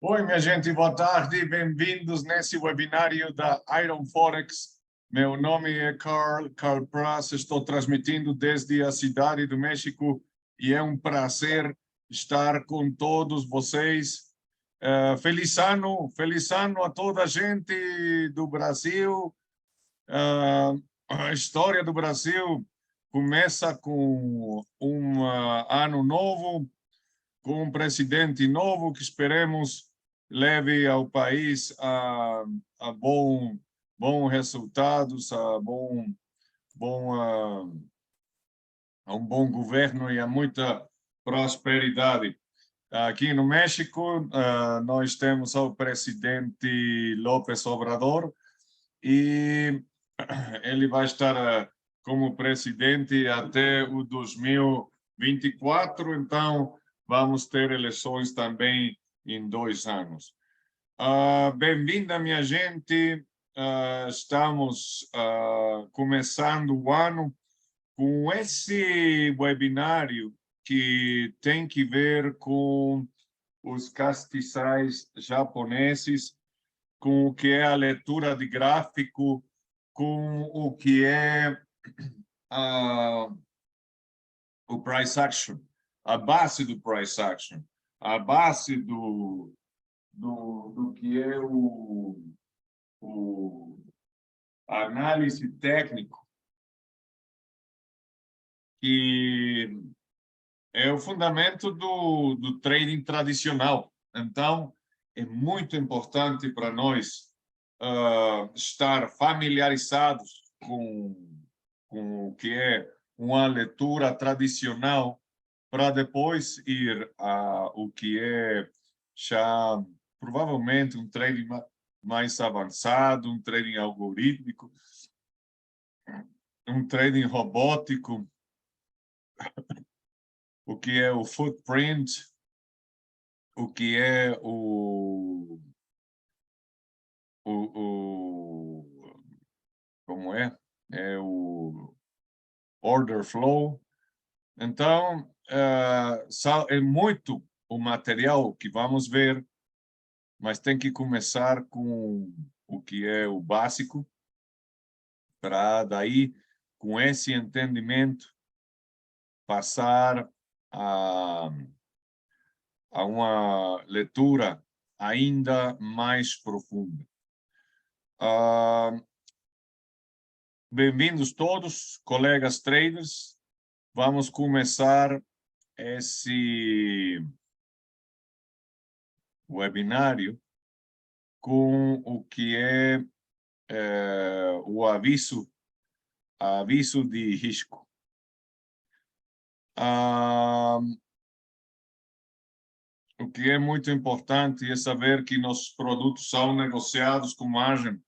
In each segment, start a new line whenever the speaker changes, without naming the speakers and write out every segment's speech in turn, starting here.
Oi, minha gente, boa tarde, bem-vindos nesse webinário da Iron Forex. Meu nome é Carl Praz, estou transmitindo desde a cidade do México e é um prazer estar com todos vocês. Feliz ano a toda a gente do Brasil. A história do Brasil começa com um ano novo, com um presidente novo que esperemos leve ao país a bom resultados, a um bom governo e a muita prosperidade. Aqui no México, nós temos o presidente López Obrador e ele vai estar como presidente até o 2024, então vamos ter eleições também em 2 anos. Bem-vinda, minha gente. Estamos começando o ano com esse webinário que tem que ver com os castiçais japoneses, com o que é a leitura de gráfico, com o que é o price action, a base do price action, a base do que é a análise técnico, que é o fundamento do trading tradicional. Então, é muito importante para nós estar familiarizados com o que é uma leitura tradicional para depois ir o que é já provavelmente um trading mais avançado, um trading algorítmico, um trading robótico, o que é o footprint, o que é como é o order flow. Então, é muito o material que vamos ver, mas tem que começar com o que é o básico, para daí, com esse entendimento, passar a uma leitura ainda mais profunda. Bem-vindos todos, colegas traders. Vamos começar esse webinário com o que é o aviso de risco. O que é muito importante é saber que nossos produtos são negociados com margem,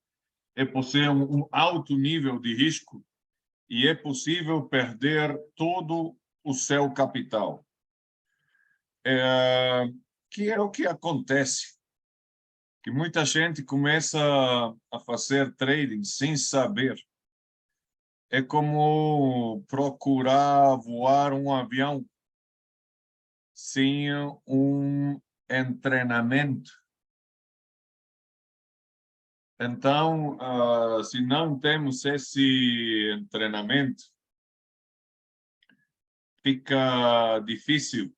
possui um alto nível de risco e é possível perder todo o seu capital. Que é o que acontece, que muita gente começa a fazer trading sem saber. É como procurar voar um avião sem um treinamento. Então, se não temos esse treinamento, fica difícil.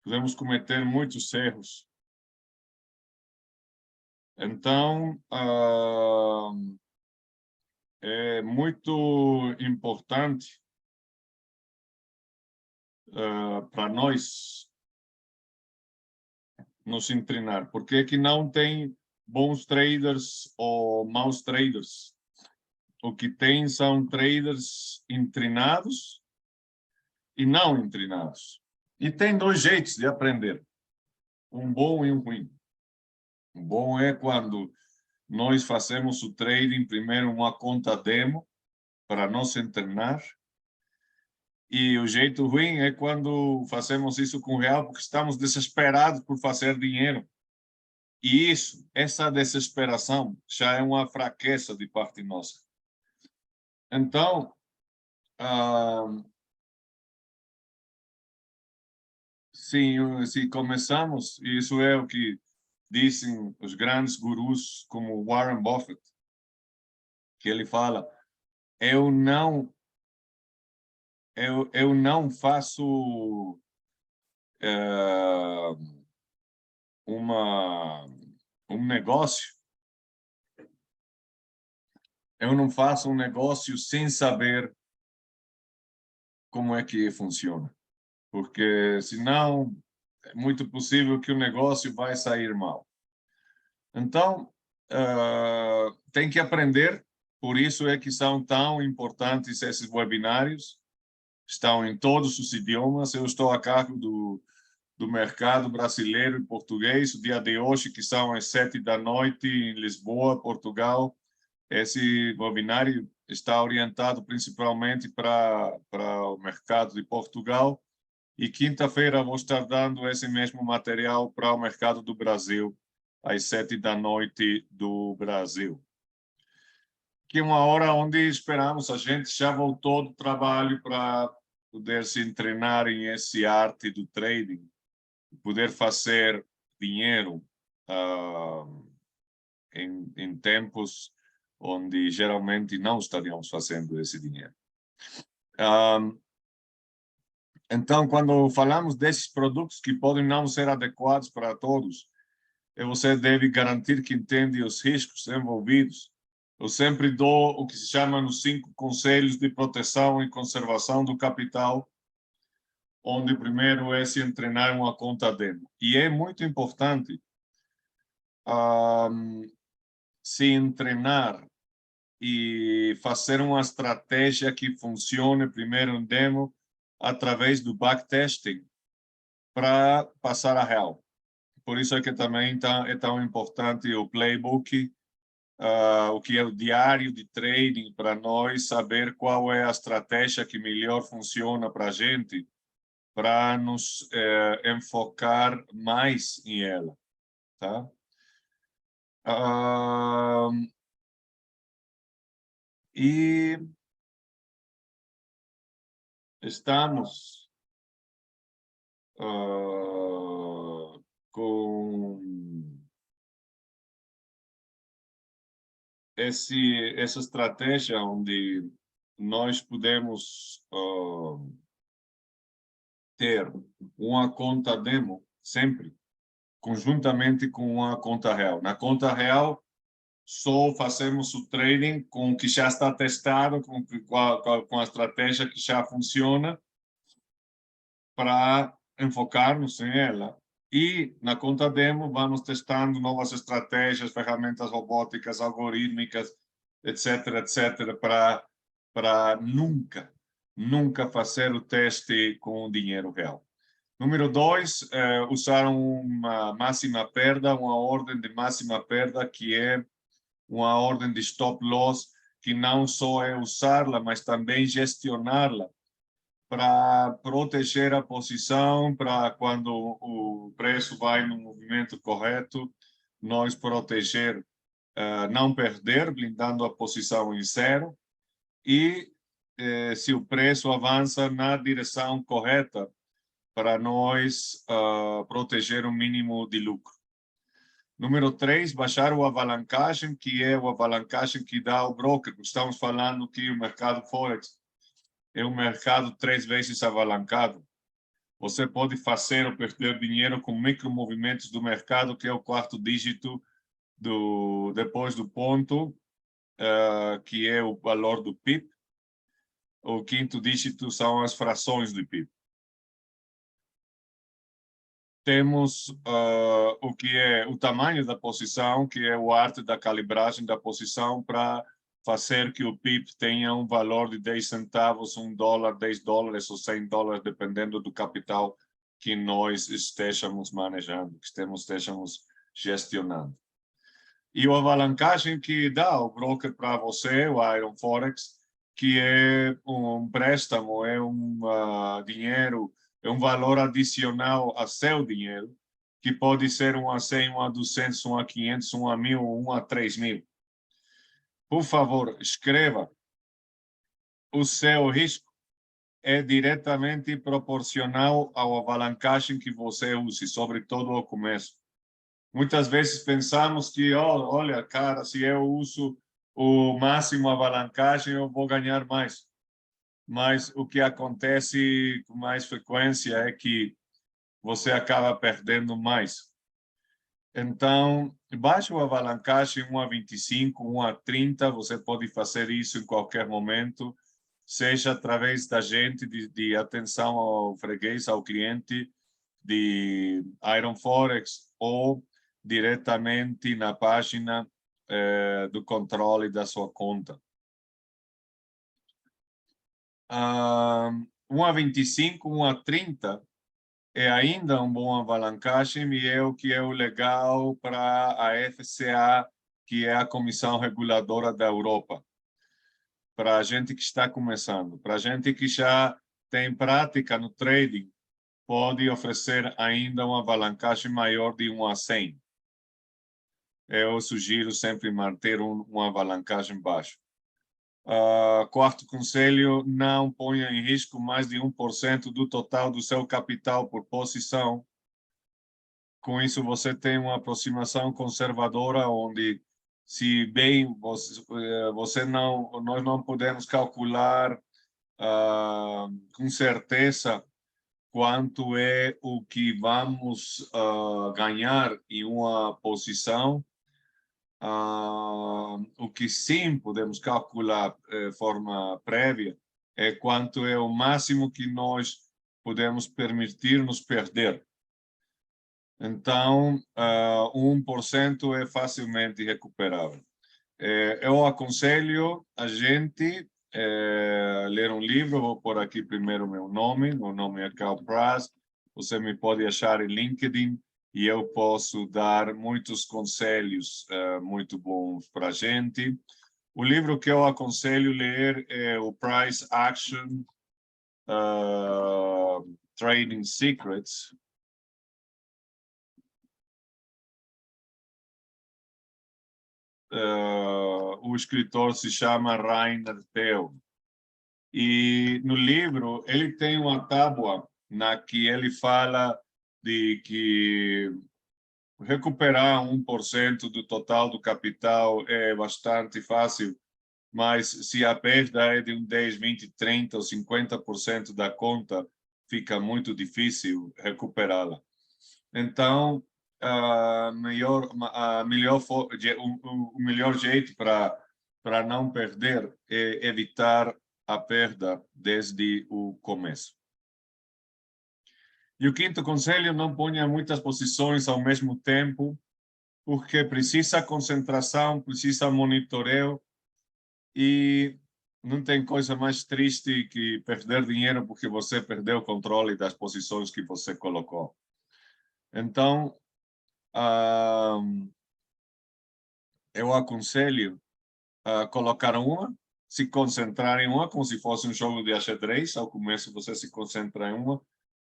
Podemos cometer muitos erros. Então, é muito importante para nós nos treinar. Por que que não tem bons traders ou maus traders? O que tem são traders treinados e não treinados. E tem 2 jeitos de aprender, um bom e um ruim. O bom é quando nós fazemos o trading primeiro uma conta demo para nos treinar. E o jeito ruim é quando fazemos isso com real porque estamos desesperados por fazer dinheiro. E essa desesperação já é uma fraqueza de parte nossa. Então, sim, se começamos, e isso é o que dizem os grandes gurus como Warren Buffett, que ele fala, eu não, eu não faço uma, um negócio, eu não faço um negócio sem saber como é que funciona, porque senão é muito possível que o negócio vai sair mal. Então, tem que aprender, por isso é que são tão importantes esses webinários, estão em todos os idiomas, eu estou a cargo do mercado brasileiro e português, o dia de hoje, que são às 7 da noite, em Lisboa, Portugal. Esse webinário está orientado principalmente para o mercado de Portugal, e quinta-feira vou estar dando esse mesmo material para o mercado do Brasil, às 7 da noite do Brasil. Que é uma hora onde esperamos, a gente já voltou do trabalho para poder se treinar em esse arte do trading, poder fazer dinheiro em tempos onde geralmente não estaríamos fazendo esse dinheiro. Então, quando falamos desses produtos que podem não ser adequados para todos, você deve garantir que entende os riscos envolvidos. Eu sempre dou o que se chama nos 5 conselhos de proteção e conservação do capital, onde primeiro é se treinar uma conta demo. E é muito importante se treinar e fazer uma estratégia que funcione primeiro em demo através do backtesting para passar a real. Por isso é que também é tão importante o playbook, o que é o diário de trading, para nós saber qual é a estratégia que melhor funciona para a gente, para nos enfocar mais em ela, tá? E estamos com essa estratégia onde nós podemos ter uma conta demo sempre, conjuntamente com uma conta real. Na conta real, só fazemos o trading com o que já está testado, com a estratégia que já funciona, para enfocarmos em ela. E na conta demo vamos testando novas estratégias, ferramentas robóticas, algorítmicas, etc., etc., para nunca fazer o teste com dinheiro real. Número 2, usar uma máxima perda, uma ordem de máxima perda, que é uma ordem de stop loss, que não só é usá-la, mas também gestioná-la, para proteger a posição, para quando o preço vai no movimento correto, nós proteger, não perder, blindando a posição em zero, e se o preço avança na direção correta, para nós proteger o mínimo de lucro. Número 3, baixar o alavancagem, que é o alavancagem que dá ao broker. Estamos falando que o mercado Forex é um mercado 3 vezes alavancado. Você pode fazer ou perder dinheiro com micromovimentos do mercado, que é o 4º dígito depois do ponto, que é o valor do PIB. O 5º dígito são as frações do PIB. Temos o que é o tamanho da posição, que é o arte da calibragem da posição, para fazer que o PIB tenha um valor de 10 centavos, $1, $10 ou $100, dependendo do capital que nós estejamos manejando, que estejamos gestionando. E a alavancagem que dá o broker para você, o Iron Forex, que é um préstamo, é um dinheiro, é um valor adicional a seu dinheiro, que pode ser um a 100, um a 200, um a 500, um a 1.000, um a 3.000. Por favor, escreva o seu risco é diretamente proporcional ao alavancagem que você use, sobretudo ao começo. Muitas vezes pensamos que, olha, cara, se eu uso o máximo alavancagem, eu vou ganhar mais. Mas o que acontece com mais frequência é que você acaba perdendo mais. Então, baixe o alavancagem 1 a 25, 1 a 30, você pode fazer isso em qualquer momento, seja através da gente, de atenção ao freguês, ao cliente, de Iron Forex, ou diretamente na página do controle da sua conta. 1 a 25, 1 a 30 é ainda um bom alavancagem e é o que é o legal para a FCA, que é a Comissão Reguladora da Europa. Para a gente que está começando, para a gente que já tem prática no trading, pode oferecer ainda uma alavancagem maior de 1 a 100. Eu sugiro sempre manter uma alavancagem baixa. Quarto conselho, não ponha em risco mais de 1% do total do seu capital por posição. Com isso, você tem uma aproximação conservadora, onde, se bem nós não podemos calcular com certeza quanto é o que vamos ganhar em uma posição. O que sim podemos calcular de forma prévia é quanto é o máximo que nós podemos permitir-nos perder. Então, 1% é facilmente recuperável. Eu aconselho a gente ler um livro. Vou pôr aqui primeiro meu nome é Carl Praz. Você me pode achar em LinkedIn e eu posso dar muitos conselhos muito bons para a gente. O livro que eu aconselho ler é o Price Action Trading Secrets. O escritor se chama Rainer Theo. E no livro ele tem uma tábua na que ele fala de que recuperar 1% do total do capital é bastante fácil, mas se a perda é de 10, 20, 30 ou 50% da conta, fica muito difícil recuperá-la. Então, o melhor jeito para não perder é evitar a perda desde o começo. E o quinto conselho, não ponha muitas posições ao mesmo tempo, porque precisa concentração, precisa monitoreio, e não tem coisa mais triste que perder dinheiro porque você perdeu o controle das posições que você colocou. Então, eu aconselho a colocar uma, se concentrar em uma, como se fosse um jogo de xadrez. Ao começo você se concentra em uma,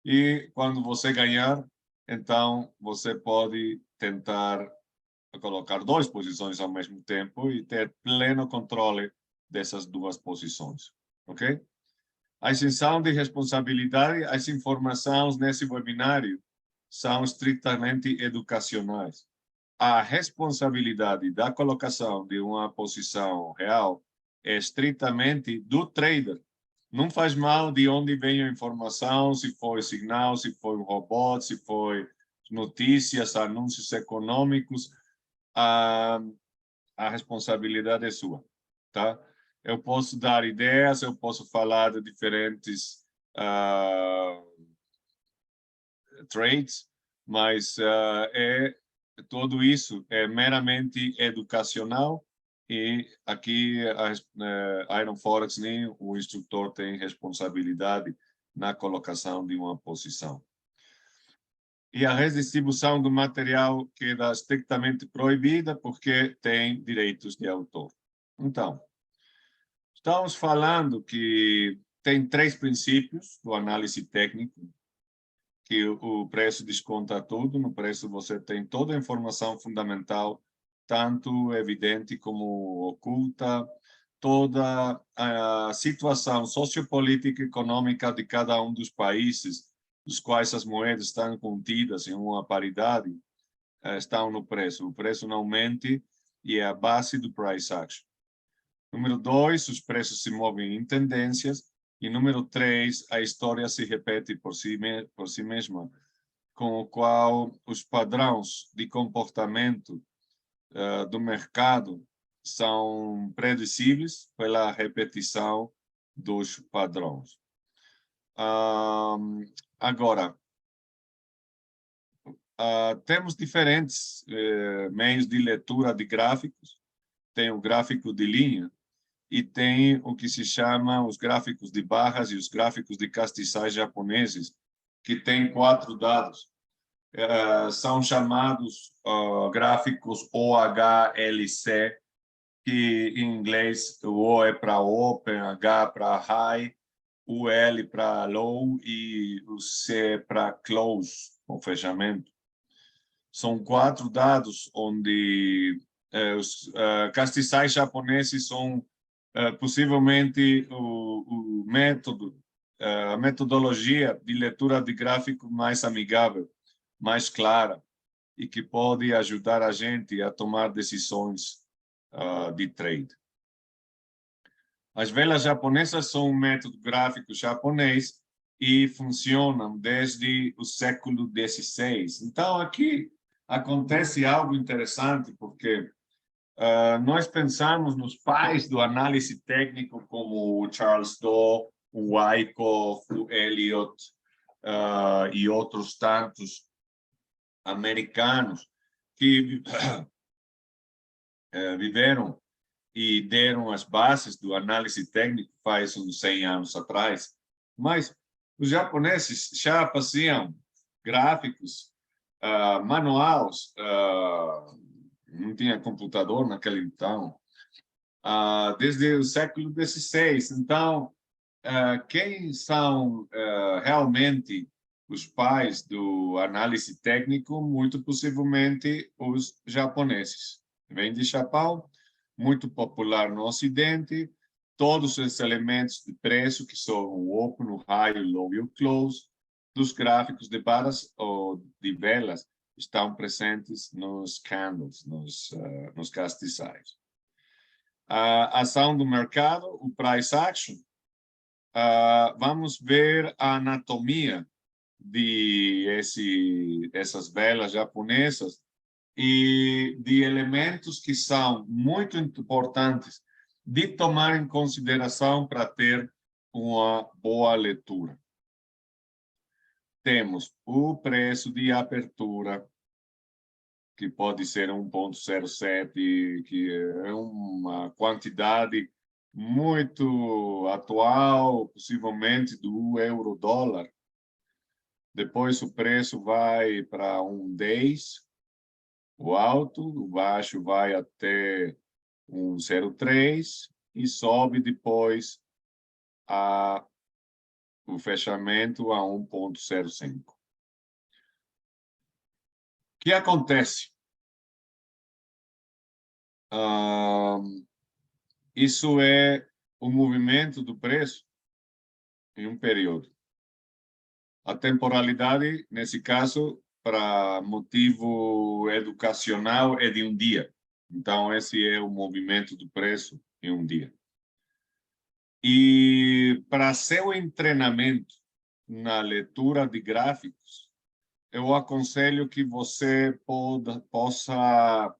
e quando você ganhar, então você pode tentar colocar 2 posições ao mesmo tempo e ter pleno controle dessas 2 posições, ok? A isenção de responsabilidade, as informações nesse webinário são estritamente educacionais. A responsabilidade da colocação de uma posição real é estritamente do trader. Não faz mal de onde vem a informação, se foi sinal, se foi um robô, se foi notícias, anúncios econômicos, a responsabilidade é sua, tá? Eu posso dar ideias, eu posso falar de diferentes trades, mas tudo isso é meramente educacional, e aqui a Iron Forex, nem o instrutor tem responsabilidade na colocação de uma posição. E a redistribuição do material queda estritamente proibida porque tem direitos de autor. Então, estamos falando que tem 3 princípios do análise técnico, que o preço desconta tudo. No preço você tem toda a informação fundamental, tanto evidente como oculta, toda a situação sociopolítica e econômica de cada um dos países, dos quais as moedas estão contidas em uma paridade, estão no preço. O preço não aumente e é a base do price action. Número 2, os preços se movem em tendências. E número 3, a história se repete por si mesma, com o qual os padrões de comportamento do mercado são predicíveis pela repetição dos padrões. Agora, temos diferentes meios de leitura de gráficos. Tem o gráfico de linha e tem o que se chama os gráficos de barras e os gráficos de castiçais japoneses, que tem 4 dados. São chamados gráficos OHLC, que em inglês o O é para Open, H para High, o L para Low e o C para Close, o fechamento. São 4 dados onde os castiçais japoneses são possivelmente o método, a metodologia de leitura de gráfico mais amigável, mais clara, e que pode ajudar a gente a tomar decisões de trade. As velas japonesas são um método gráfico japonês e funcionam desde o século XVI. Então, aqui acontece algo interessante, porque nós pensamos nos pais do análise técnico, como o Charles Dow, o Wyckoff, o Elliott e outros tantos americanos que viveram e deram as bases do análise técnico faz uns 100 anos atrás. Mas os japoneses já faziam gráficos manuais, não tinha computador naquele então, desde o século XVI. Então, quem são realmente os pais do análise técnico? Muito possivelmente os japoneses. Vem de Japão, muito popular no Ocidente, todos os elementos de preço, que são o open, o high, o low e o close, dos gráficos de barras ou de velas, estão presentes nos candles, nos castiçais. A ação do mercado, o price action, vamos ver a anatomia dessas velas japonesas e de elementos que são muito importantes de tomar em consideração para ter uma boa leitura. Temos o preço de abertura, que pode ser 1,07, que é uma quantidade muito atual, possivelmente do euro-dólar. Depois o preço vai para 1,10, o alto, o baixo vai até 1,03 e sobe depois o fechamento a 1,05. O que acontece? Isso é o movimento do preço em um período. A temporalidade, nesse caso, para motivo educacional, é de um dia. Então, esse é o movimento do preço em um dia. E para seu treinamento na leitura de gráficos, eu aconselho que você possa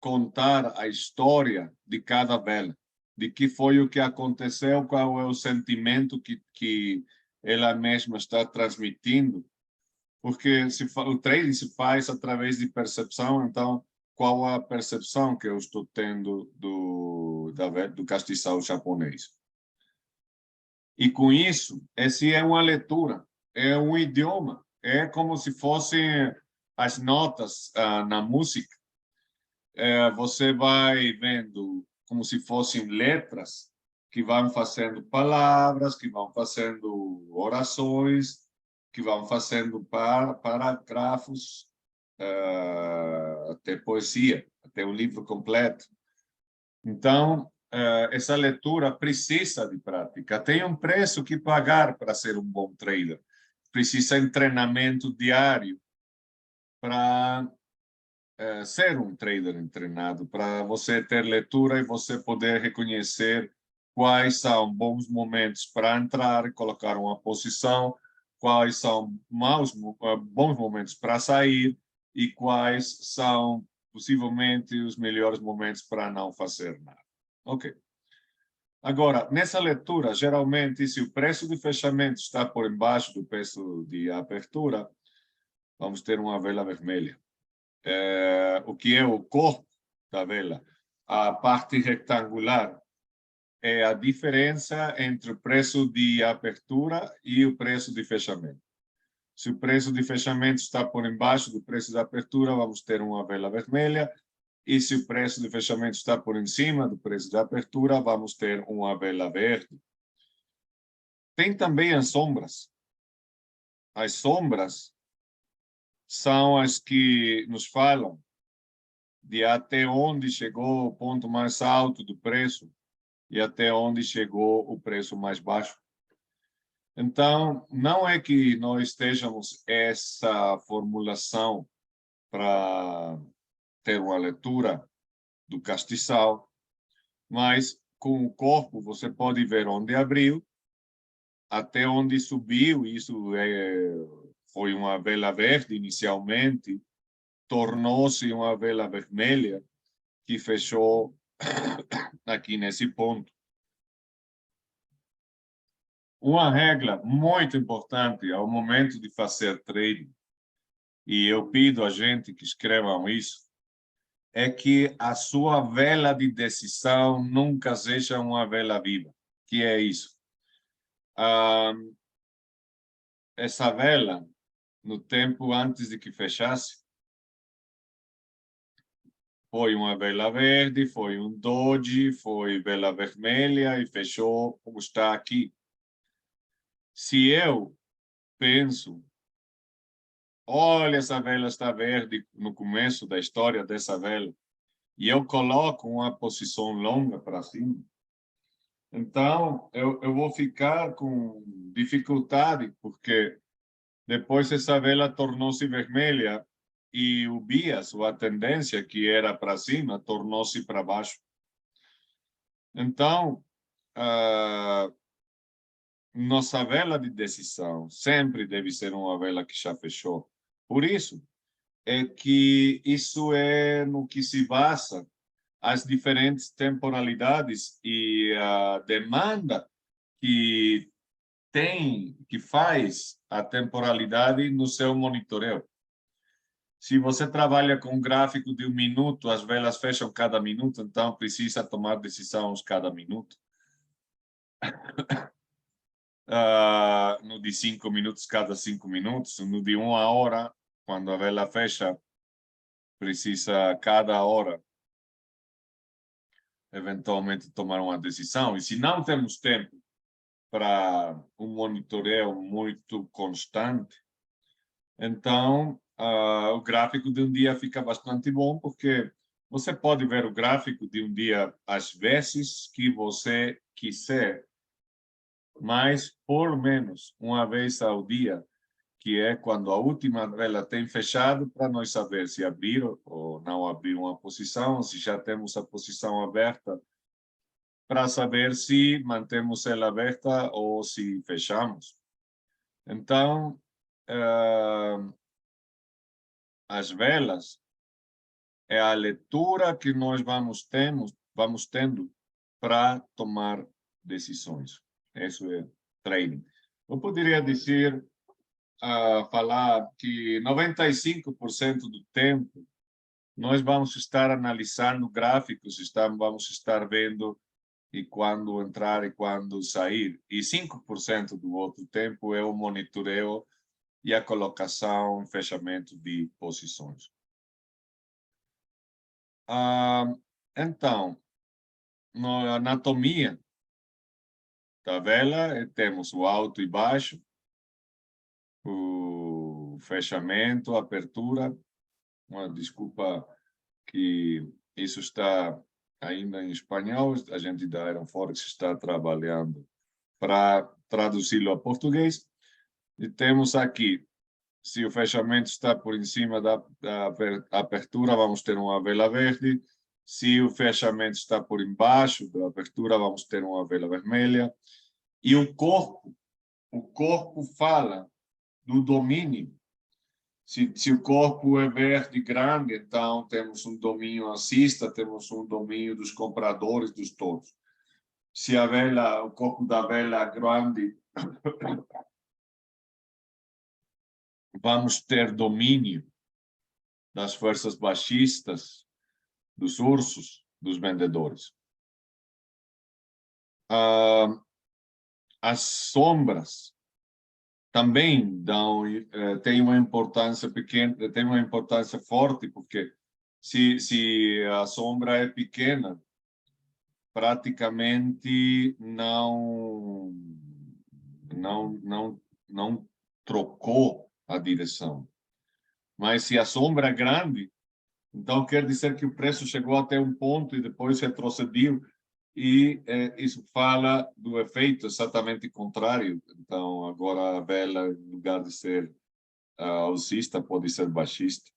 contar a história de cada vela, de que foi o que aconteceu, qual é o sentimento que ela mesma está transmitindo, porque o trading se faz através de percepção. Então, qual a percepção que eu estou tendo do castiçal japonês? E com isso, essa é uma leitura, é um idioma, é como se fossem as notas na música. Você vai vendo como se fossem letras que vão fazendo palavras, que vão fazendo orações, que vão fazendo parágrafos, até poesia, até um livro completo. Então, essa leitura precisa de prática. Tem um preço que pagar para ser um bom trader. Precisa de treinamento diário para ser um trader treinado, para você ter leitura e você poder reconhecer quais são bons momentos para entrar e colocar uma posição, quais são bons momentos para sair e quais são possivelmente os melhores momentos para não fazer nada. Ok. Agora, nessa leitura, geralmente, se o preço de fechamento está por embaixo do preço de abertura, vamos ter uma vela vermelha. O que é o corpo da vela? A parte retangular é a diferença entre o preço de abertura e o preço de fechamento. Se o preço de fechamento está por embaixo do preço de abertura, vamos ter uma vela vermelha. E se o preço de fechamento está por em cima do preço de abertura, vamos ter uma vela verde. Tem também as sombras. As sombras são as que nos falam de até onde chegou o ponto mais alto do preço e até onde chegou o preço mais baixo. Então, não é que nós estejamos essa formulação para ter uma leitura do castiçal, mas com o corpo você pode ver onde abriu, até onde subiu. Isso foi uma vela verde inicialmente, tornou-se uma vela vermelha que fechou aqui nesse ponto. Uma regra muito importante ao momento de fazer trading, e eu pido a gente que escrevam isso, é que a sua vela de decisão nunca seja uma vela viva. Que é isso? Essa vela, no tempo antes de que fechasse, foi uma vela verde, foi um doji, foi vela vermelha e fechou como está aqui. Se eu penso, olha, essa vela está verde no começo da história dessa vela, e eu coloco uma posição longa para cima, então eu vou ficar com dificuldade, porque depois essa vela tornou-se vermelha e o bias, ou a tendência que era para cima, tornou-se para baixo. Então, nossa vela de decisão sempre deve ser uma vela que já fechou. Por isso, é que isso é no que se basa as diferentes temporalidades e a demanda que que faz a temporalidade no seu monitoreio. Se você trabalha com um gráfico de 1 minuto, as velas fecham cada minuto, então precisa tomar decisões cada minuto. No de 5 minutos, cada 5 minutos. No de 1 hora, quando a vela fecha, precisa cada hora eventualmente tomar uma decisão. E se não temos tempo para um monitoreio muito constante, então o gráfico de um dia fica bastante bom, porque você pode ver o gráfico de um dia às vezes que você quiser, mas por menos uma vez ao dia, que é quando a última vela tem fechado, para nós saber se abrir ou não abrir uma posição, se já temos a posição aberta, para saber se mantemos ela aberta ou se fechamos. Então, as velas é a leitura que nós vamos tendo para tomar decisões. Isso é trading. Eu poderia dizer, falar que 95% do tempo nós vamos estar analisando gráficos, vamos estar vendo e quando entrar e quando sair. E 5% do outro tempo é o monitoreio e a colocação e fechamento de posições. Então, na anatomia da vela, temos o alto e baixo, o fechamento, a abertura. Desculpa que isso está ainda em espanhol. A gente da Iron Forex está trabalhando para traduzi-lo a português. E temos aqui, se o fechamento está por em cima da abertura, vamos ter uma vela verde. Se o fechamento está por embaixo da abertura, vamos ter uma vela vermelha. E o corpo fala do domínio. Se o corpo é verde grande, então temos um domínio alcista, temos um domínio dos compradores, dos todos. Se o corpo da vela é grande, vamos ter domínio das forças baixistas, dos ursos, dos vendedores. As sombras também têm uma importância pequena, tem uma importância forte, porque se a sombra é pequena, praticamente não trocou a direção. Mas se a sombra é grande, então quer dizer que o preço chegou até um ponto e depois retrocedeu, e isso fala do efeito exatamente contrário. Então, agora a vela, em lugar de ser alcista, pode ser baixista.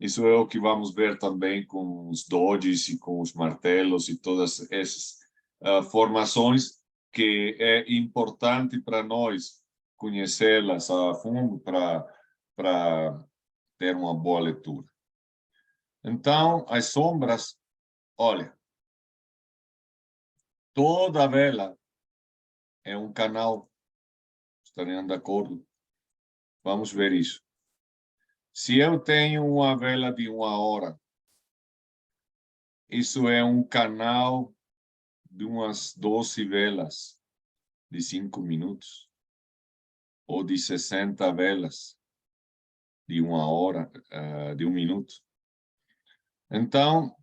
Isso é o que vamos ver também com os dojis e com os martelos e todas essas formações, que é importante para nós conhecê-las a fundo para ter uma boa leitura. Então, as sombras, olha, toda vela é um canal. Estariam de acordo? Vamos ver isso. Se eu tenho uma vela de 1 hora, isso é um canal de umas 12 velas de 5 minutos, ou de 60 velas de 1 hora, de 1 minuto. Então,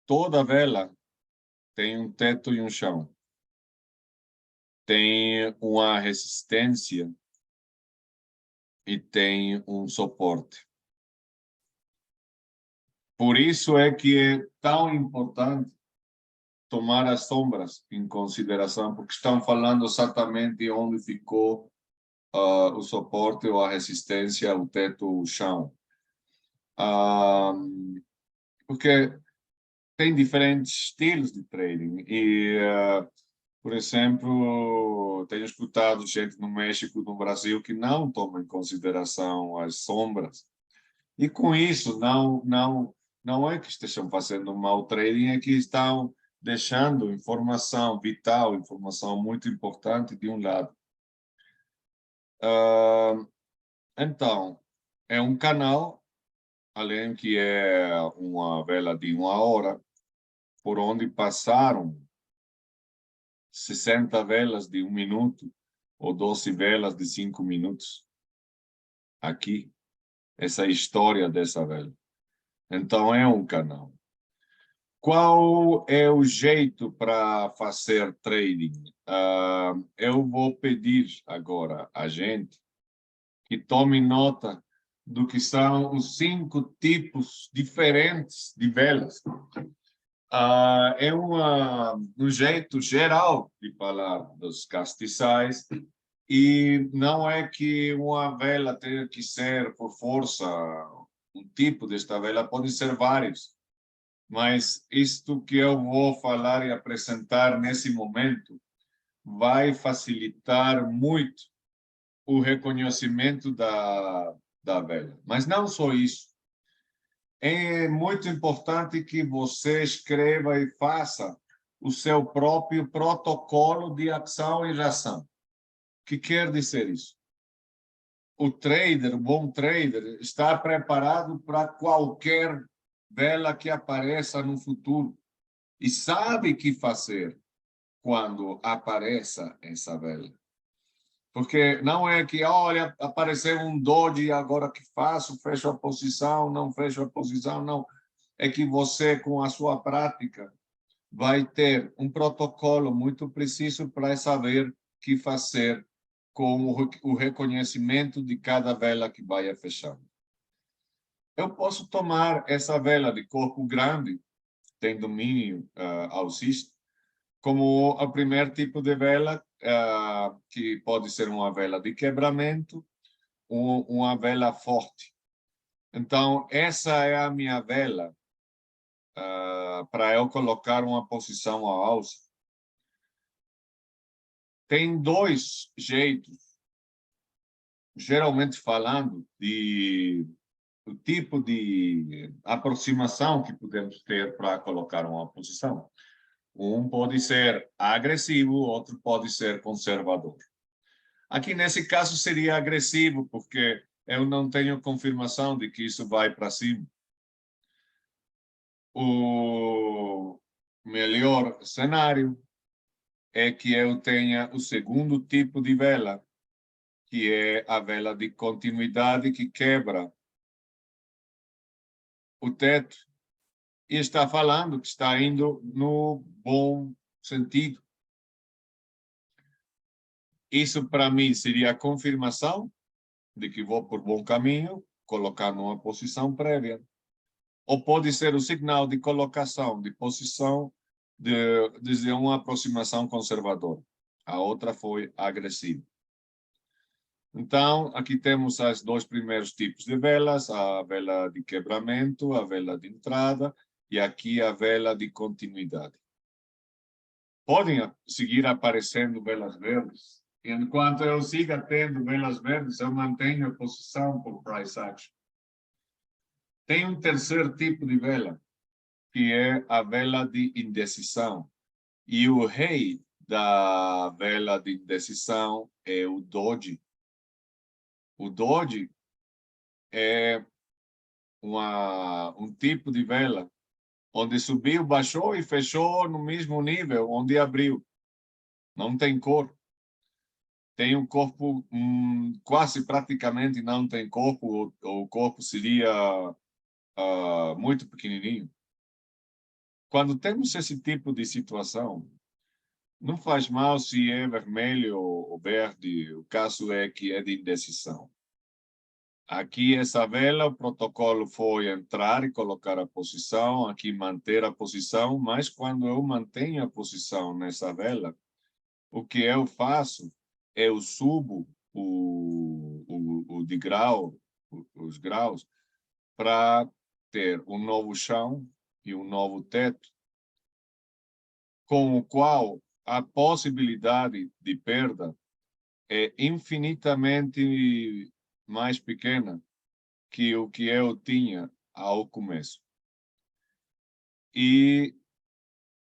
toda vela tem um teto e um chão. Tem uma resistência e tem um suporte. Por isso é que é tão importante tomar as sombras em consideração, porque estão falando exatamente onde ficou o suporte ou a resistência, o teto, o chão. Porque tem diferentes estilos de trading e, por exemplo, tenho escutado gente no México, no Brasil, que não toma em consideração as sombras. E com isso, não é que estejam fazendo mau trading, é que estão deixando informação vital, informação muito importante de um lado. Então, é um canal, além que é uma vela de 1 hora, por onde passaram 60 velas de 1 minuto ou 12 velas de 5 minutos. Aqui, essa é a história dessa vela. Então, é um canal. Qual é o jeito para fazer trading? Eu vou pedir agora a gente que tome nota do que são os 5 tipos diferentes de velas. É um jeito geral de falar dos castiçais, e não é que uma vela tenha que ser, por força, um tipo desta vela, pode ser vários. Mas isto que eu vou falar e apresentar nesse momento vai facilitar muito o reconhecimento da vela. Mas não só isso. É muito importante que você escreva e faça o seu próprio protocolo de ação e reação. O que quer dizer isso? O trader, o bom trader, está preparado para qualquer vela que apareça no futuro e sabe o que fazer quando apareça essa vela. Porque não é que, olha, apareceu um doji, agora que faço? Fecho a posição, não fecho a posição, não. É que você, com a sua prática, vai ter um protocolo muito preciso para saber o que fazer com o reconhecimento de cada vela que vai fechando. Eu posso tomar essa vela de corpo grande tem domínio alcista, como o primeiro tipo de vela, que pode ser uma vela de quebramento, ou uma vela forte. Então, essa é a minha vela para eu colocar uma posição à alça. Tem dois jeitos, geralmente falando, do tipo de aproximação que podemos ter para colocar uma posição. Um pode ser agressivo, outro pode ser conservador. Aqui, nesse caso, seria agressivo, porque eu não tenho confirmação de que isso vai para cima. O melhor cenário é que eu tenha o segundo tipo de vela, que é a vela de continuidade que quebra o teto e está falando que está indo no bom sentido. Isso, para mim, seria a confirmação de que vou por bom caminho, colocar numa posição prévia. Ou pode ser o sinal de colocação, de posição, de uma aproximação conservadora. A outra foi agressiva. Então, aqui temos os dois primeiros tipos de velas, a vela de quebramento, a vela de entrada, e aqui a vela de continuidade. Podem seguir aparecendo velas verdes. Enquanto eu siga tendo velas verdes, eu mantenho a posição por price action. Tem um terceiro tipo de vela, que é a vela de indecisão. E o rei da vela de indecisão é o doji. O doji é um tipo de vela onde subiu, baixou e fechou no mesmo nível onde abriu. Não tem cor. Tem um corpo quase praticamente não tem corpo. O corpo seria muito pequenininho. Quando temos esse tipo de situação, não faz mal se é vermelho ou verde, o caso é que é de indecisão. Aqui, essa vela, o protocolo foi entrar e colocar a posição, aqui manter a posição, mas quando eu mantenho a posição nessa vela, o que eu faço é eu subo o degrau, os graus, para ter um novo chão e um novo teto, com o qual a possibilidade de perda é infinitamente mais pequena que o que eu tinha ao começo. E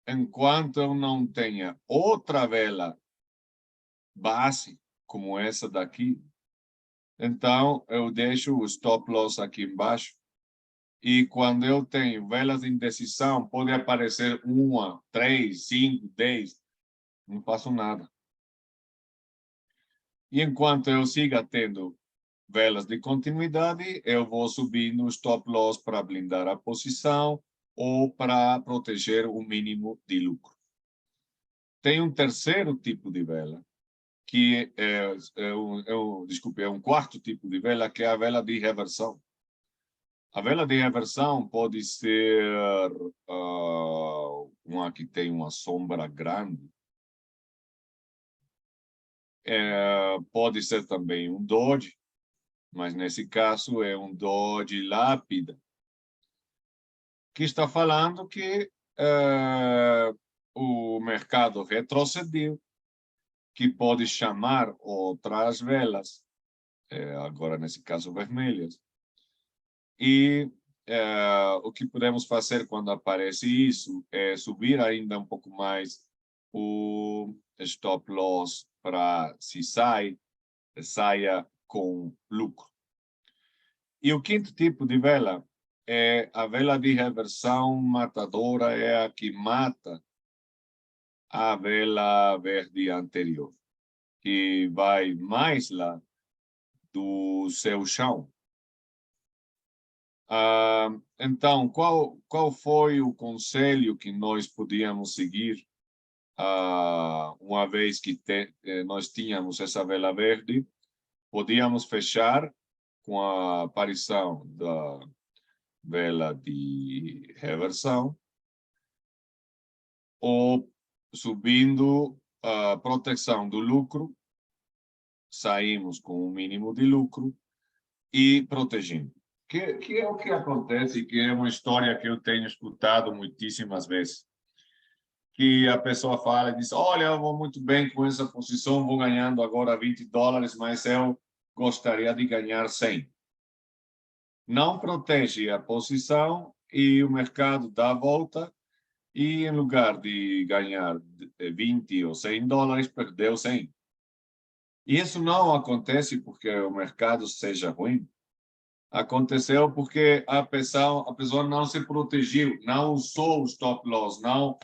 enquanto eu não tenha outra vela base, como essa daqui, então eu deixo o stop loss aqui embaixo. E quando eu tenho velas de indecisão, pode aparecer 1, 3, 5, 10, não faço nada. E enquanto eu siga tendo velas de continuidade, eu vou subir no stop loss para blindar a posição ou para proteger o mínimo de lucro. Tem um terceiro tipo de vela, que é um quarto tipo de vela, que é a vela de reversão. A vela de reversão pode ser uma que tem uma sombra grande. Pode ser também um doji, mas nesse caso é um doji lápida, que está falando que o mercado retrocedeu, que pode chamar outras velas, agora nesse caso vermelhas. E o que podemos fazer quando aparece isso é subir ainda um pouco mais o stop loss para, se saia com lucro. E o quinto tipo de vela é a vela de reversão matadora, é a que mata a vela verde anterior, que vai mais lá do seu chão. Então, qual foi o conselho que nós podíamos seguir uma vez que nós tínhamos essa vela verde? Podíamos fechar com a aparição da vela de reversão ou subindo a proteção do lucro, saímos com o mínimo de lucro e protegendo. Que é o que acontece, que é uma história que eu tenho escutado muitíssimas vezes. Que a pessoa fala e diz, olha, eu vou muito bem com essa posição, vou ganhando agora $20, mas eu gostaria de ganhar 100. Não protege a posição e o mercado dá a volta e, em lugar de ganhar 20 ou $100, perdeu 100. E isso não acontece porque o mercado seja ruim. Aconteceu porque a pessoa não se protegeu, não usou o stop loss, não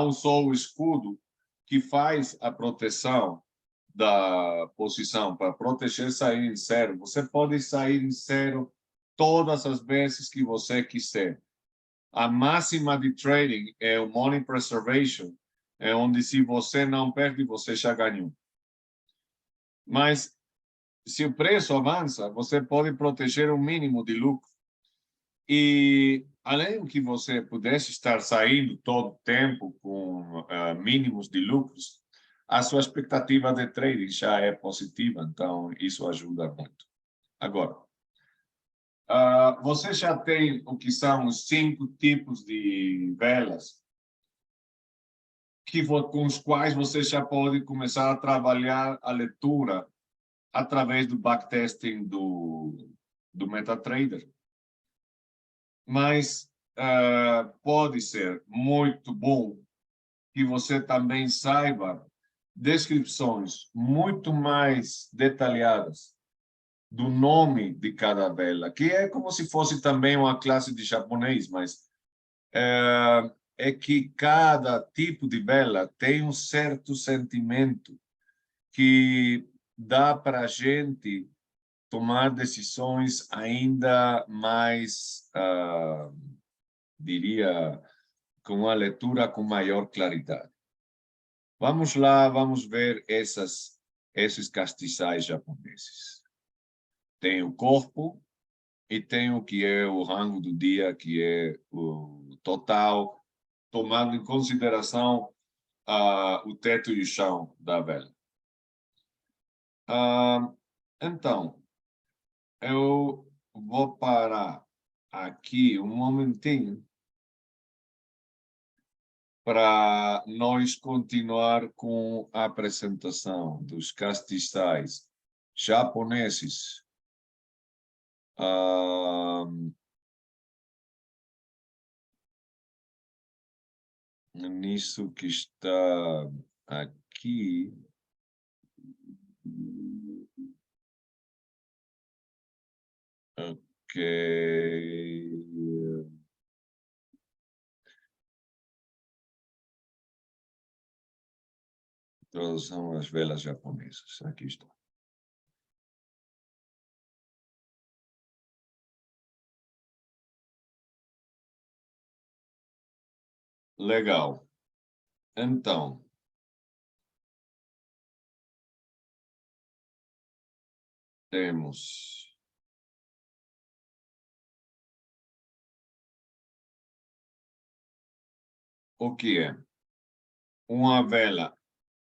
usou o escudo que faz a proteção da posição para proteger sair em zero. Você pode sair em zero todas as vezes que você quiser. A máxima de trading é o money preservation, é onde se você não perde, você já ganhou. Mas se o preço avança, você pode proteger o mínimo de lucro. E além que você pudesse estar saindo todo o tempo com mínimos de lucros, a sua expectativa de trading já é positiva, então isso ajuda muito. Agora, você já tem o que são os 5 tipos de velas com os quais você já pode começar a trabalhar a leitura através do backtesting do MetaTrader. Mas pode ser muito bom que você também saiba descrições muito mais detalhadas do nome de cada vela, que é como se fosse também uma classe de japonês, mas é que cada tipo de vela tem um certo sentimento que dá para a gente tomar decisões ainda mais, diria, com uma leitura com maior claridade. Vamos lá, vamos ver esses castiçais japoneses. Tem o corpo e tem o que é o rango do dia, que é o total, tomando em consideração o teto e o chão da vela. Então, eu vou parar aqui um momentinho para nós continuar com a apresentação dos castiçais japoneses. Nisso que está aqui. Ok. Todas são as velas japonesas. Aqui está. Legal. Então, temos o que é? Uma vela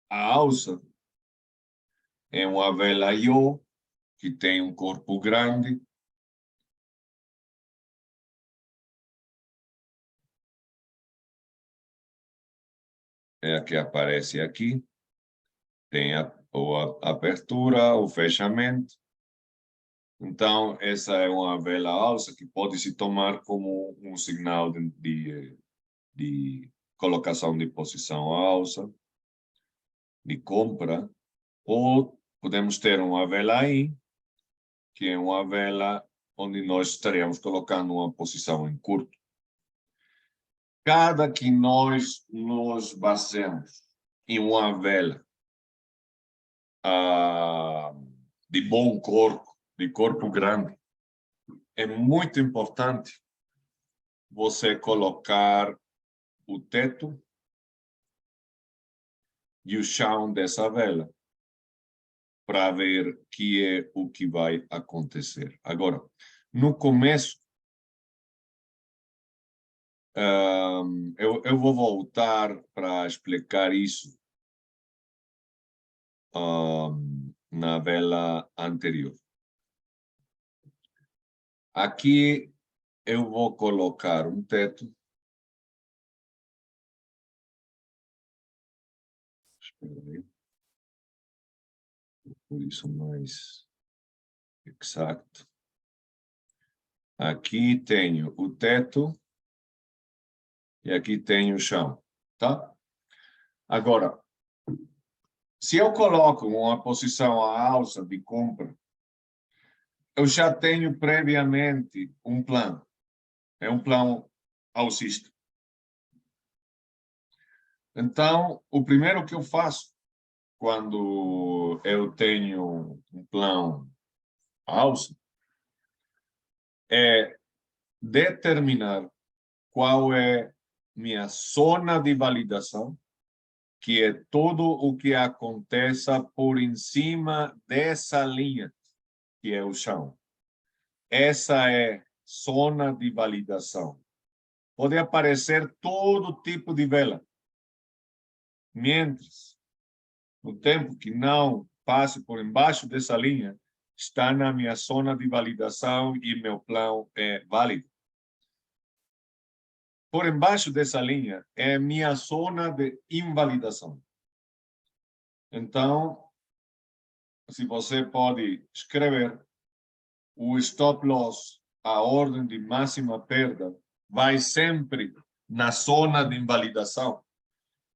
alça é uma vela Yo, que tem um corpo grande. É a que aparece aqui. Tem a abertura, o fechamento. Então, essa é uma vela alça que pode se tomar como um sinal de colocação de posição alça, de compra, ou podemos ter uma vela I, que é uma vela onde nós estaríamos colocando uma posição em curto. Cada que nós nos baseamos em uma vela de bom corpo, de corpo grande, é muito importante você colocar o teto e o chão dessa vela para ver que é o que vai acontecer. Agora, no começo, Eu vou voltar para explicar isso na vela anterior. Aqui eu vou colocar um teto. Espera aí. Por isso mais exato. Aqui tenho o teto e aqui tenho o chão, tá? Agora, se eu coloco uma posição à alça de compra, eu já tenho previamente um plano. É um plano alcista. Então, o primeiro que eu faço quando eu tenho um plano alça é determinar qual é minha zona de validação, que é tudo o que aconteça por em cima dessa linha, que é o chão. Essa é zona de validação. Pode aparecer todo tipo de vela. Mientras, no tempo que não passe por embaixo dessa linha, está na minha zona de validação e meu plano é válido. Por embaixo dessa linha é minha zona de invalidação. Então, se você pode escrever o stop loss, a ordem de máxima perda, vai sempre na zona de invalidação,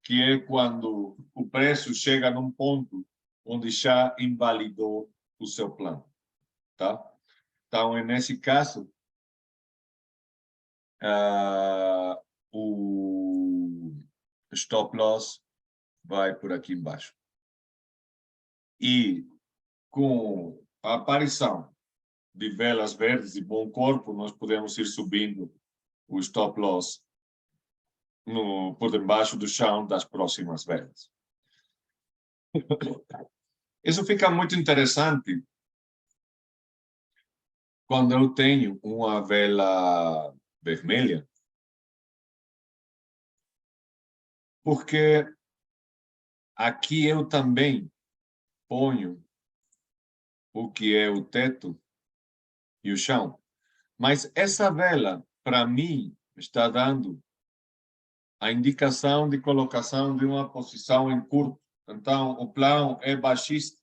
que é quando o preço chega num ponto onde já invalidou o seu plano, tá? Então, nesse caso, o stop loss vai por aqui embaixo. E com a aparição de velas verdes de bom corpo, nós podemos ir subindo o stop loss por debaixo do chão das próximas velas. Isso fica muito interessante quando eu tenho uma vela vermelha, porque aqui eu também ponho o que é o teto e o chão. Mas essa vela, para mim, está dando a indicação de colocação de uma posição em curto. Então, o plano é baixista.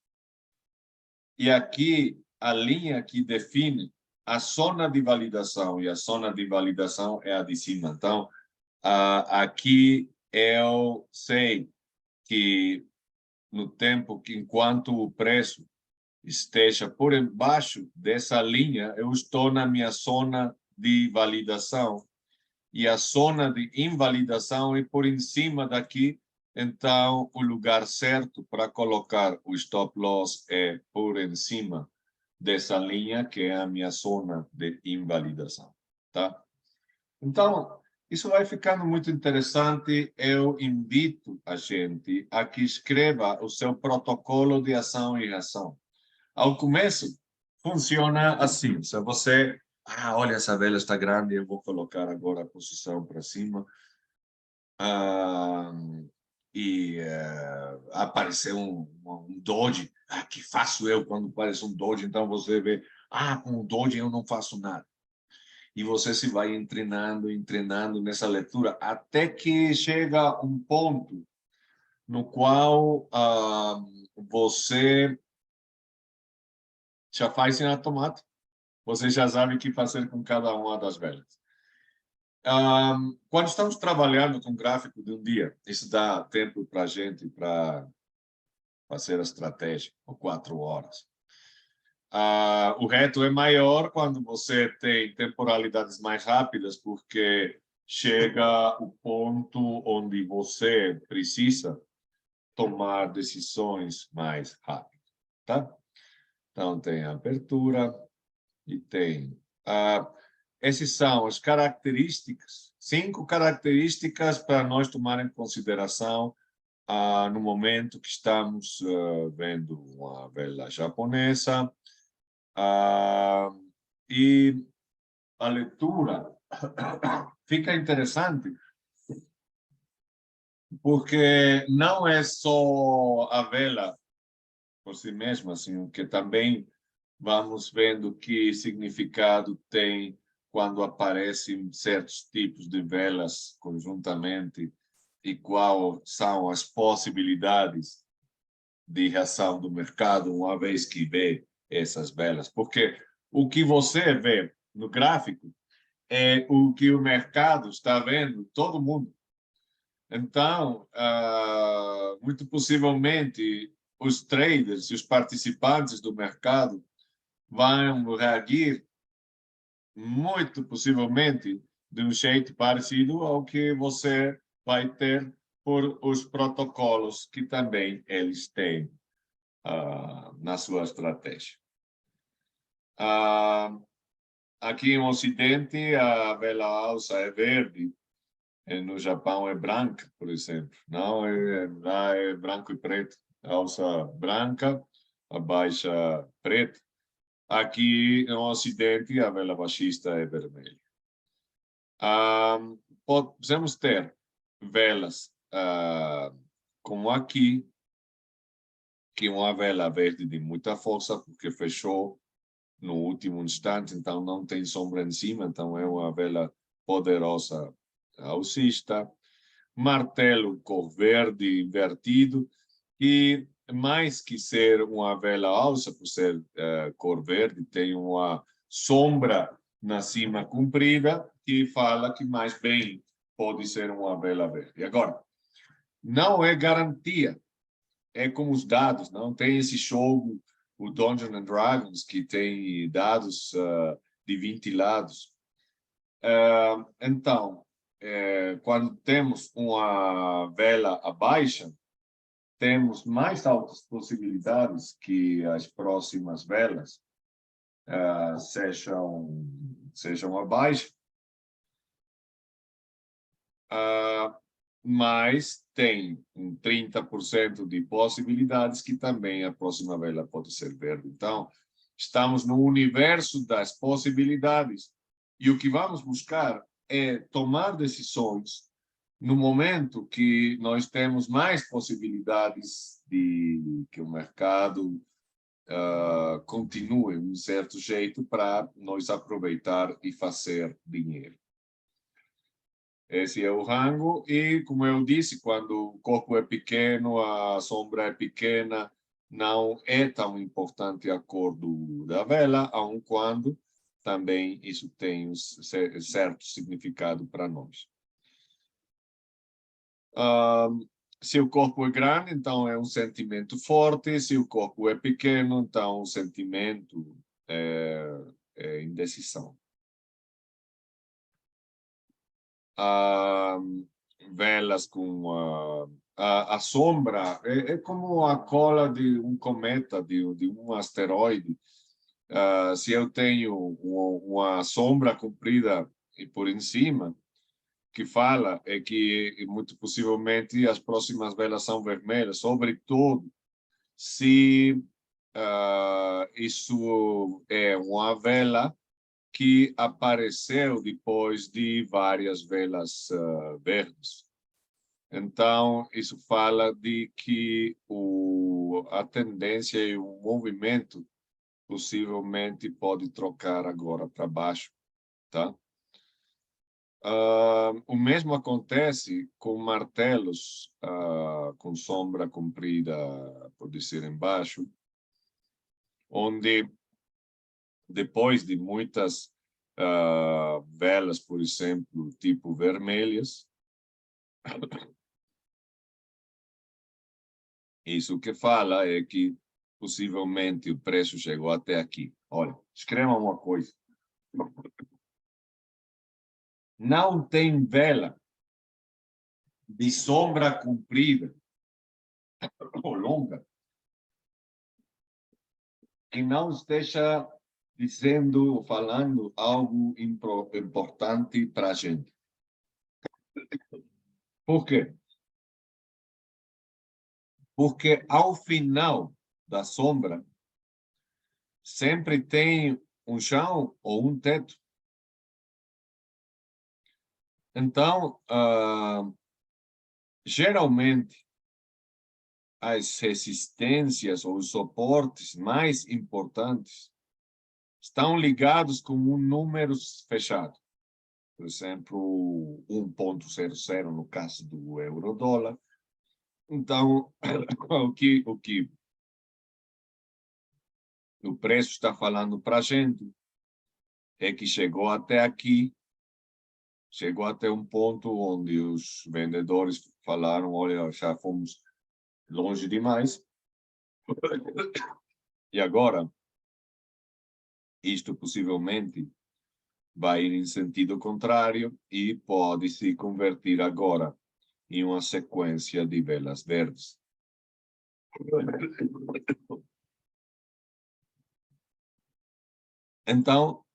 E aqui, a linha que define a zona de validação, e a zona de validação é a de cima. Então, aqui eu sei que no tempo que, enquanto o preço esteja por embaixo dessa linha, eu estou na minha zona de validação. E a zona de invalidação é por em cima daqui. Então, o lugar certo para colocar o stop loss é por em cima dessa linha, que é a minha zona de invalidação, tá? Então, isso vai ficando muito interessante. Eu invito a gente a que escreva o seu protocolo de ação e reação. Ao começo, funciona assim. Se você... olha, essa vela está grande, eu vou colocar agora a posição para cima. Apareceu um Doge. Que faço eu quando aparece um Doge? Então você vê, com o Doge eu não faço nada. E você se vai treinando nessa leitura, até que chega um ponto no qual você já faz em automático. Você já sabe o que fazer com cada uma das velas. Quando estamos trabalhando com gráfico de um dia, isso dá tempo para a gente para fazer a estratégia, por 4 horas. O reto é maior quando você tem temporalidades mais rápidas, porque chega o ponto onde você precisa tomar decisões mais rápido, tá? Então, tem a abertura e tem... essas são as características, 5 características para nós tomar em consideração no momento que estamos vendo uma vela japonesa. E a leitura fica interessante, porque não é só a vela por si mesma, assim, que também vamos vendo que significado tem quando aparecem certos tipos de velas conjuntamente e quais são as possibilidades de reação do mercado uma vez que vê essas velas. Porque o que você vê no gráfico é o que o mercado está vendo, todo mundo. Então, muito possivelmente, os traders e os participantes do mercado vão reagir, muito possivelmente, de um jeito parecido ao que você vai ter por os protocolos que também eles têm na sua estratégia. Aqui no Ocidente, a vela alça é verde, no Japão é branca, por exemplo. Não, lá é branco e preto. A alça branca, a baixa preta. Aqui no Ocidente, a vela baixista é vermelha. Podemos ter velas como aqui, que é uma vela verde de muita força, porque fechou no último instante, então não tem sombra em cima, então é uma vela poderosa alcista. Martelo cor verde invertido, e mais que ser uma vela alça, por ser cor verde, tem uma sombra na cima comprida, que fala que mais bem pode ser uma vela verde. Agora, não é garantia, é como os dados, não tem esse jogo, o Dungeons and Dragons, que tem dados de 20 lados. Então, quando temos uma vela abaixo, temos mais altas possibilidades que as próximas velas sejam abaixo, mas tem 30% de possibilidades que também a próxima vela pode ser verde. Então, estamos no universo das possibilidades e o que vamos buscar é tomar decisões no momento que nós temos mais possibilidades de que o mercado continue de um certo jeito para nós aproveitar e fazer dinheiro. Esse é o rango e, como eu disse, quando o corpo é pequeno, a sombra é pequena, não é tão importante a cor da vela, aun quando também isso tem um certo significado para nós. Se o corpo é grande, então é um sentimento forte. Se o corpo é pequeno, então o sentimento é indecisão. Velas com a sombra é como a cola de um cometa, de um asteroide. Se eu tenho uma sombra comprida e por em cima, que fala é que muito possivelmente as próximas velas são vermelhas, sobretudo se isso é uma vela que apareceu depois de várias velas verdes. Então, isso fala de que a tendência e o movimento possivelmente pode trocar agora para baixo, tá? O mesmo acontece com martelos com sombra comprida, pode ser embaixo, onde depois de muitas velas, por exemplo, tipo vermelhas, isso que fala é que possivelmente o preço chegou até aqui. Olha, escreva uma coisa. Não tem vela de sombra comprida ou longa que não esteja dizendo ou falando algo importante para a gente. Por quê? Porque ao final da sombra sempre tem um chão ou um teto. Então, geralmente, as resistências ou os suportes mais importantes estão ligados com um número fechado. Por exemplo, 1,00 no caso do euro-dólar. Então, o preço está falando para a gente é que chegou até aqui, chegou até um ponto onde os vendedores falaram, olha, já fomos longe demais. E agora, isto possivelmente vai ir em sentido contrário e pode se convertir agora em uma sequência de velas verdes. Então,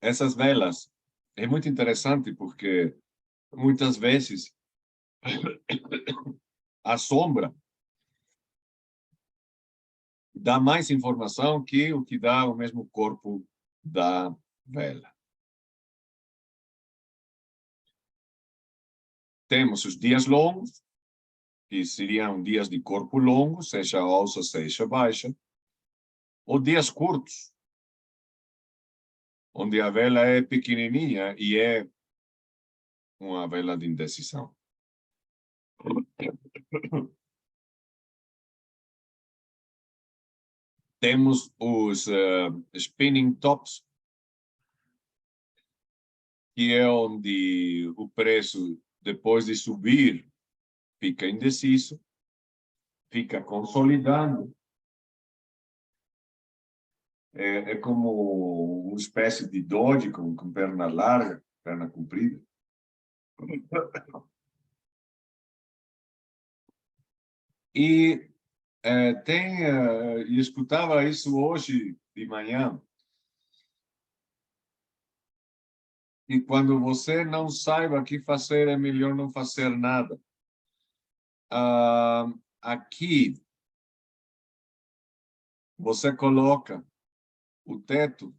essas velas é muito interessante porque muitas vezes a sombra dá mais informação que o que dá o mesmo corpo da vela. Temos os dias longos, que seriam dias de corpo longo, seja alta, seja baixa, ou dias curtos, onde a vela é pequenininha e é uma vela de indecisão. Temos os spinning tops, que é onde o preço, depois de subir, fica indeciso, fica consolidando. É como uma espécie de Doge com perna larga, perna comprida. E e escutava isso hoje de manhã, e quando você não saiba o que fazer, é melhor não fazer nada. Aqui, você coloca o teto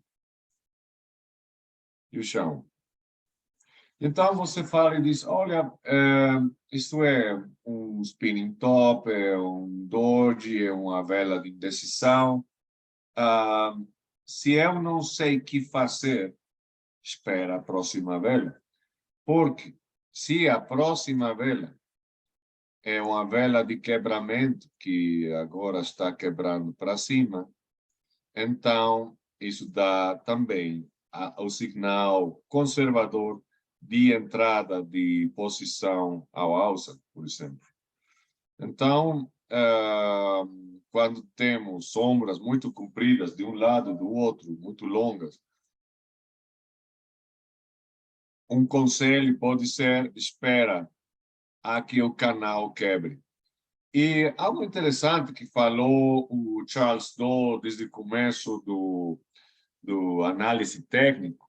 e o chão. Então, você fala e diz, olha, isto é um spinning top, é um Doge, é uma vela de indecisão. Se eu não sei o que fazer, espera a próxima vela. Porque se a próxima vela é uma vela de quebramento, que agora está quebrando para cima, então isso dá também o sinal conservador de entrada de posição ao alça, por exemplo. Então, quando temos sombras muito compridas de um lado do outro, muito longas, um conselho pode ser: espera a que o canal quebre. E algo interessante que falou o Charles Dow desde o começo do análise técnico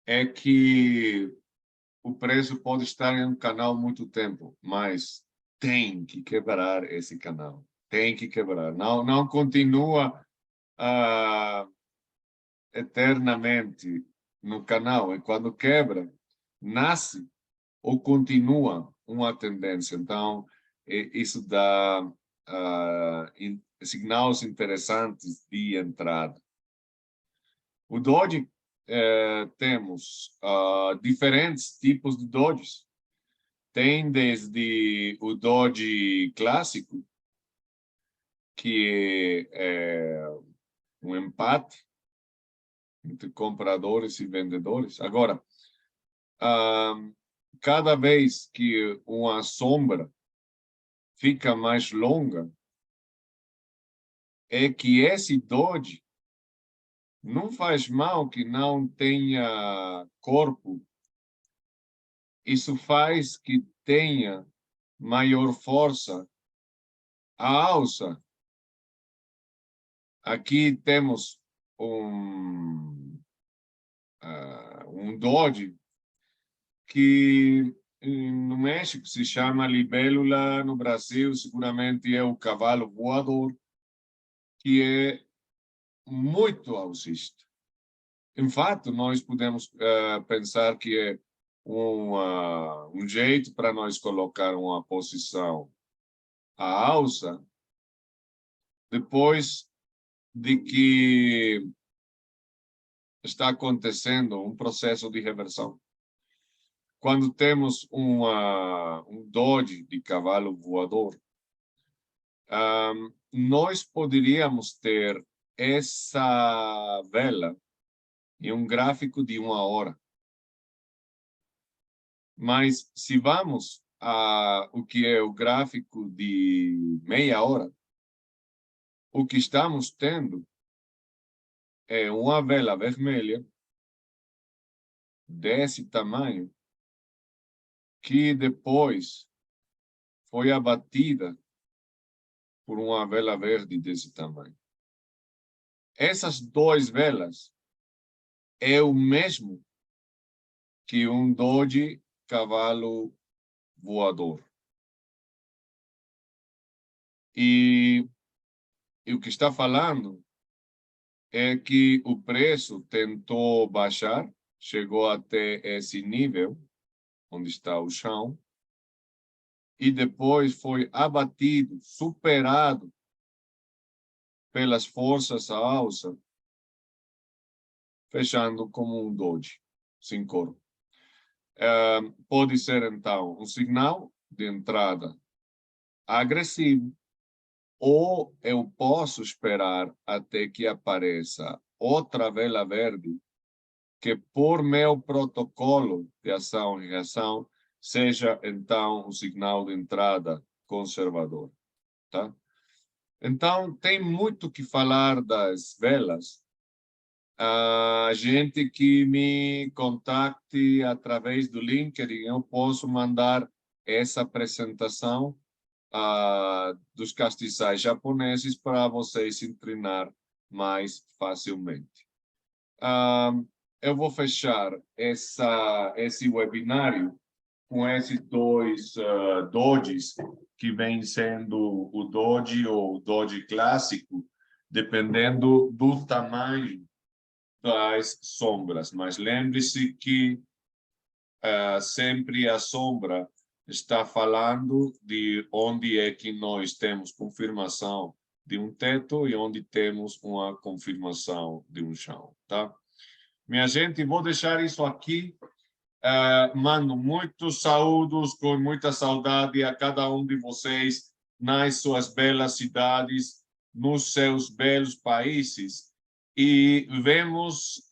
é que o preço pode estar em um canal muito tempo, mas tem que quebrar esse canal. Tem que quebrar. Não continua eternamente no canal. E quando quebra, nasce ou continua uma tendência. Então, isso dá sinais interessantes de entrada. O Doge, temos diferentes tipos de Doges. Tem desde o Doge clássico, que é um empate entre compradores e vendedores. Agora, cada vez que uma sombra fica mais longa, é que esse Doge não faz mal que não tenha corpo. Isso faz que tenha maior força a alça. Aqui temos um Doge que no México se chama libélula, no Brasil seguramente é o cavalo voador, que é muito alcista. Em fato, nós podemos pensar que é um jeito para nós colocar uma posição à alça depois de que está acontecendo um processo de reversão. Quando temos um Doge de cavalo voador, nós poderíamos ter essa vela em um gráfico de 1 hora. Mas se vamos a o que é o gráfico de meia hora, o que estamos tendo é uma vela vermelha desse tamanho que depois foi abatida por uma vela verde desse tamanho. Essas duas velas é o mesmo que um Doge cavalo voador. E o que está falando é que o preço tentou baixar, chegou até esse nível, onde está o chão, e depois foi abatido, superado pelas forças à alça, fechando como um Doge, sem cor. Pode ser, então, um sinal de entrada agressivo, ou eu posso esperar até que apareça outra vela verde que, por meu protocolo de ação e reação, seja, então, um sinal de entrada conservador. Tá? Então, tem muito que falar das velas. A gente que me contacte através do LinkedIn, eu posso mandar essa apresentação dos castiçais japoneses para vocês se treinar mais facilmente. Eu vou fechar esse webinário com esses dois dojis, que vem sendo o doji ou o doji clássico, dependendo do tamanho das sombras. Mas lembre-se que sempre a sombra está falando de onde é que nós temos confirmação de um teto e onde temos uma confirmação de um chão, tá? Minha gente, vou deixar isso aqui. Mando muitos saúdos, com muita saudade a cada um de vocês nas suas belas cidades, nos seus belos países. E vemos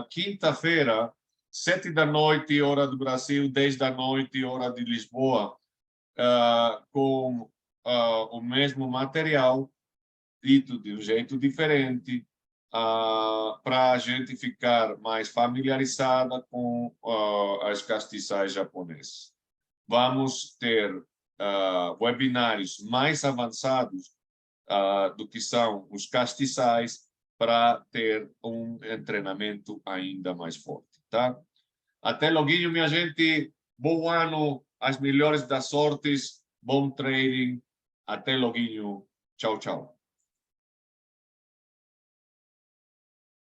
quinta-feira, 7 da noite, hora do Brasil, 10 da noite, hora de Lisboa, com o mesmo material, dito de um jeito diferente, para a gente ficar mais familiarizada com as castiçais japonesas. Vamos ter webinários mais avançados do que são os castiçais, para ter um treinamento ainda mais forte, tá? Até logo, minha gente. Bom ano, as melhores das sortes, bom trading. Até logo. Tchau, tchau.